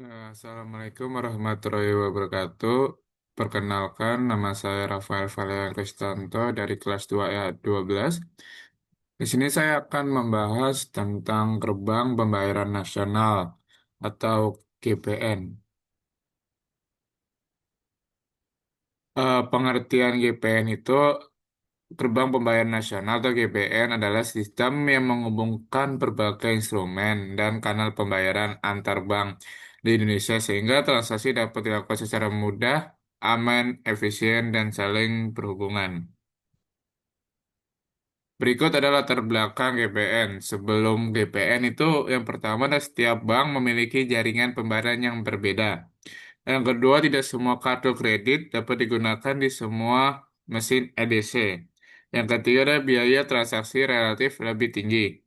Assalamualaikum warahmatullahi wabarakatuh. Perkenalkan, nama saya Rafael Valeria Kristanto dari kelas 2A12. Di sini saya akan membahas tentang Gerbang Pembayaran Nasional atau GPN. Pengertian GPN itu, Gerbang Pembayaran Nasional atau GPN adalah sistem yang menghubungkan berbagai instrumen dan kanal pembayaran antar bank di Indonesia sehingga transaksi dapat dilakukan secara mudah, aman, efisien, dan saling berhubungan. Berikut adalah latar belakang GPN. Sebelum GPN itu, yang pertama adalah setiap bank memiliki jaringan pembayaran yang berbeda. Yang kedua, tidak semua kartu kredit dapat digunakan di semua mesin EDC. Yang ketiga ada biaya transaksi relatif lebih tinggi.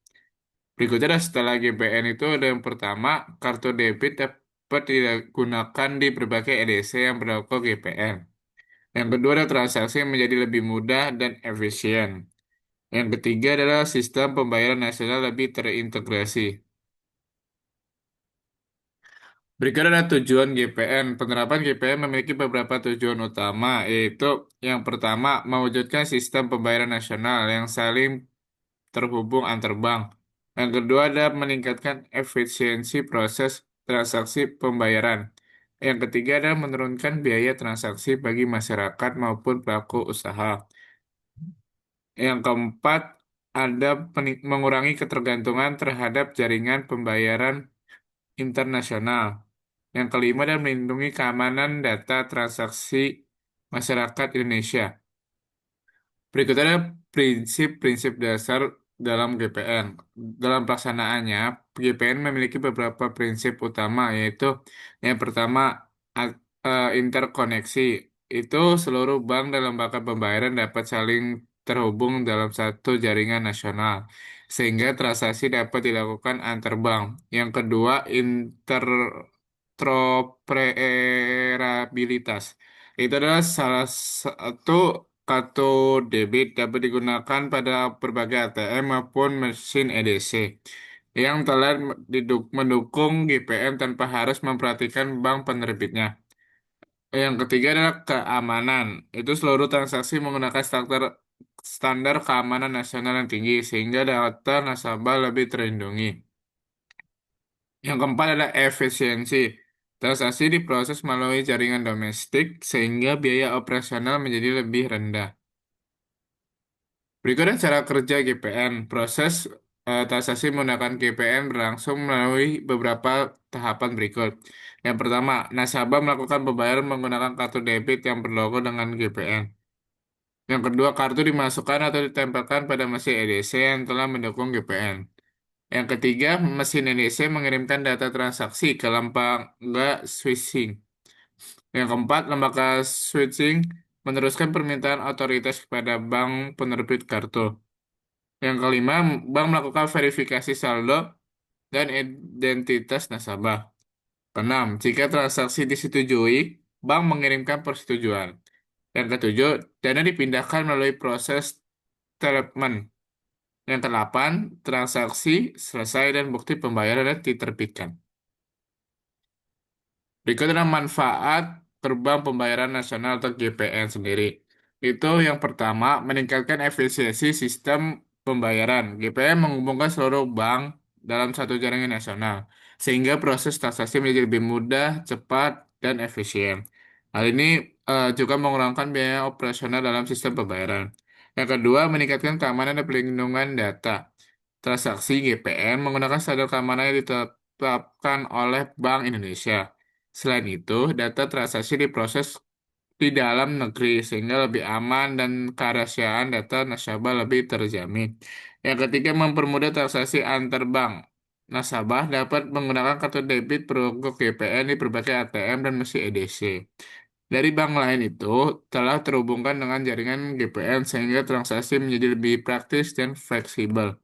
Berikutnya ada setelah GPN itu ada yang pertama, kartu debit dapat digunakan di berbagai EDC yang berlaku GPN. Yang kedua ada transaksi yang menjadi lebih mudah dan efisien. Yang ketiga adalah sistem pembayaran nasional lebih terintegrasi. Berikut ada tujuan GPN. Penerapan GPN memiliki beberapa tujuan utama, yaitu yang pertama, mewujudkan sistem pembayaran nasional yang saling terhubung antar bank. Yang kedua ada meningkatkan efisiensi proses transaksi pembayaran. Yang ketiga ada menurunkan biaya transaksi bagi masyarakat maupun pelaku usaha. Yang keempat ada mengurangi ketergantungan terhadap jaringan pembayaran internasional. Yang kelima dan melindungi keamanan data transaksi masyarakat Indonesia. Berikutnya ada prinsip-prinsip dasar dalam GPN. Dalam pelaksanaannya, GPN memiliki beberapa prinsip utama, yaitu yang pertama, interkoneksi. Itu seluruh bank dan lembaga pembayaran dapat saling terhubung dalam satu jaringan nasional, sehingga transaksi dapat dilakukan antar bank. Yang kedua, interoperabilitas. Itu adalah salah satu kartu debit dapat digunakan pada berbagai ATM maupun mesin EDC yang telah mendukung GPN tanpa harus memperhatikan bank penerbitnya. Yang ketiga adalah keamanan. Itu seluruh transaksi menggunakan standar keamanan nasional yang tinggi sehingga data nasabah lebih terlindungi. Yang keempat adalah efisiensi. Transaksi diproses melalui jaringan domestik sehingga biaya operasional menjadi lebih rendah. Berikutnya cara kerja GPN. Proses transaksi menggunakan GPN berlangsung melalui beberapa tahapan berikut. Yang pertama, nasabah melakukan pembayaran menggunakan kartu debit yang berlogo dengan GPN. Yang kedua, kartu dimasukkan atau ditempelkan pada mesin EDC yang telah mendukung GPN. Yang ketiga, mesin EDC mengirimkan data transaksi ke lembaga switching. Yang keempat, lembaga switching meneruskan permintaan otoritas kepada bank penerbit kartu. Yang kelima, bank melakukan verifikasi saldo dan identitas nasabah. Keenam, jika transaksi disetujui, bank mengirimkan persetujuan. Yang ketujuh, dana dipindahkan melalui proses settlement. Yang kedelapan, transaksi selesai dan bukti pembayaran diterbitkan. Berikut adalah manfaat Gerbang Pembayaran Nasional atau GPN sendiri. Itu yang pertama, meningkatkan efisiensi sistem pembayaran. GPN menghubungkan seluruh bank dalam satu jaringan nasional, sehingga proses transaksi menjadi lebih mudah, cepat, dan efisien. Hal ini juga mengurangkan biaya operasional dalam sistem pembayaran. Yang kedua, meningkatkan keamanan dan perlindungan data. Transaksi GPN menggunakan standar keamanan yang ditetapkan oleh Bank Indonesia. Selain itu, data transaksi diproses di dalam negeri sehingga lebih aman dan kerahasiaan data nasabah lebih terjamin. Yang ketiga, mempermudah transaksi antar bank. Nasabah dapat menggunakan kartu debit berlogo GPN di berbagai ATM dan mesin EDC. Dari bank lain itu telah terhubungkan dengan jaringan GPN sehingga transaksi menjadi lebih praktis dan fleksibel.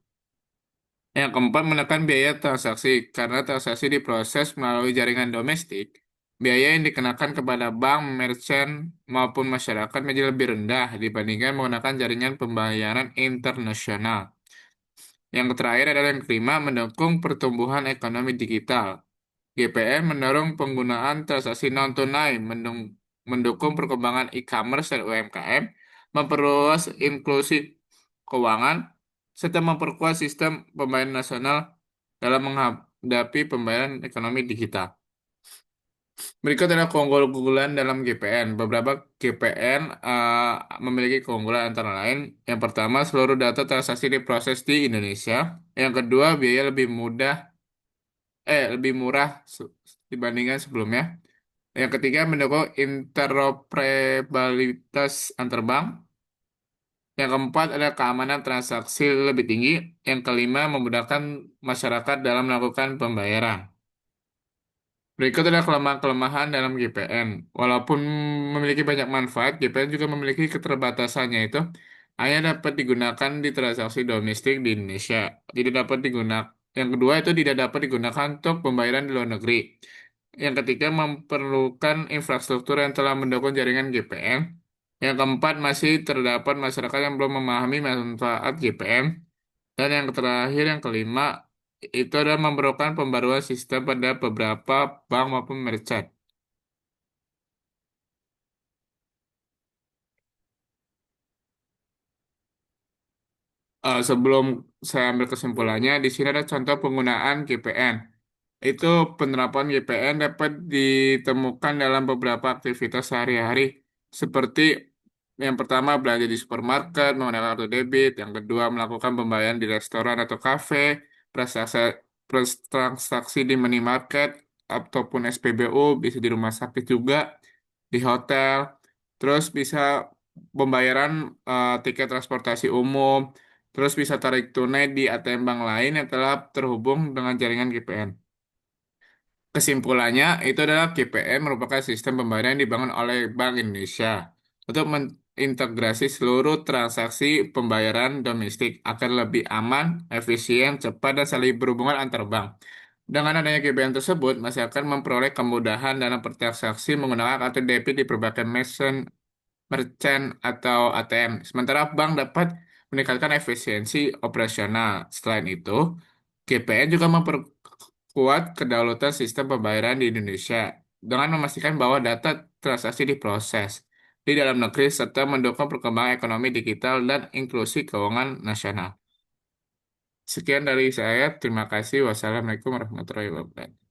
Yang keempat, menekan biaya transaksi. Karena transaksi diproses melalui jaringan domestik, biaya yang dikenakan kepada bank, merchant, maupun masyarakat menjadi lebih rendah dibandingkan menggunakan jaringan pembayaran internasional. Yang terakhir adalah yang kelima, mendukung pertumbuhan ekonomi digital. GPN mendorong penggunaan transaksi non-tunai, mendukung perkembangan e-commerce dan UMKM, memperluas inklusi keuangan, serta memperkuat sistem pembayaran nasional dalam menghadapi pembayaran ekonomi digital. Berikut adalah keunggulan dalam GPN. Beberapa GPN memiliki keunggulan antara lain. Yang pertama, seluruh data transaksi diproses di Indonesia. Yang kedua, biaya lebih murah dibandingkan sebelumnya. Yang ketiga, mendukung interoperabilitas antar bank. Yang keempat, ada keamanan transaksi lebih tinggi. Yang kelima, memudahkan masyarakat dalam melakukan pembayaran. Berikut adalah kelemahan-kelemahan dalam GPN. Walaupun memiliki banyak manfaat, GPN juga memiliki keterbatasannya itu hanya dapat digunakan di transaksi domestik di Indonesia. Tidak dapat digunakan. Yang kedua itu tidak dapat digunakan untuk pembayaran di luar negeri. Yang ketiga memerlukan infrastruktur yang telah mendukung jaringan GPN. Yang keempat masih terdapat masyarakat yang belum memahami manfaat GPN. Dan yang terakhir, yang kelima, itu adalah memerlukan pembaruan sistem pada beberapa bank maupun merchant. Sebelum saya ambil kesimpulannya, di sini ada contoh penggunaan GPN. Itu penerapan GPN dapat ditemukan dalam beberapa aktivitas sehari-hari, seperti yang pertama belanja di supermarket menggunakan kartu debit, yang kedua melakukan pembayaran di restoran atau kafe, transaksi, transaksi di minimarket ataupun SPBU, bisa di rumah sakit juga, di hotel, terus bisa pembayaran tiket transportasi umum, terus bisa tarik tunai di ATM bank lain yang telah terhubung dengan jaringan GPN. Kesimpulannya, itu adalah GPN merupakan sistem pembayaran yang dibangun oleh Bank Indonesia untuk mengintegrasi seluruh transaksi pembayaran domestik agar lebih aman, efisien, cepat, dan saling berhubungan antar bank. Dengan adanya GPN tersebut, masyarakat memperoleh kemudahan dalam bertransaksi menggunakan kartu debit di berbagai merchant atau ATM. Sementara bank dapat meningkatkan efisiensi operasional. Selain itu, GPN juga memperkuat kedaulatan sistem pembayaran di Indonesia dengan memastikan bahwa data transaksi diproses di dalam negeri serta mendukung perkembangan ekonomi digital dan inklusi keuangan nasional. Sekian dari saya. Terima kasih. Wassalamualaikum warahmatullahi wabarakatuh.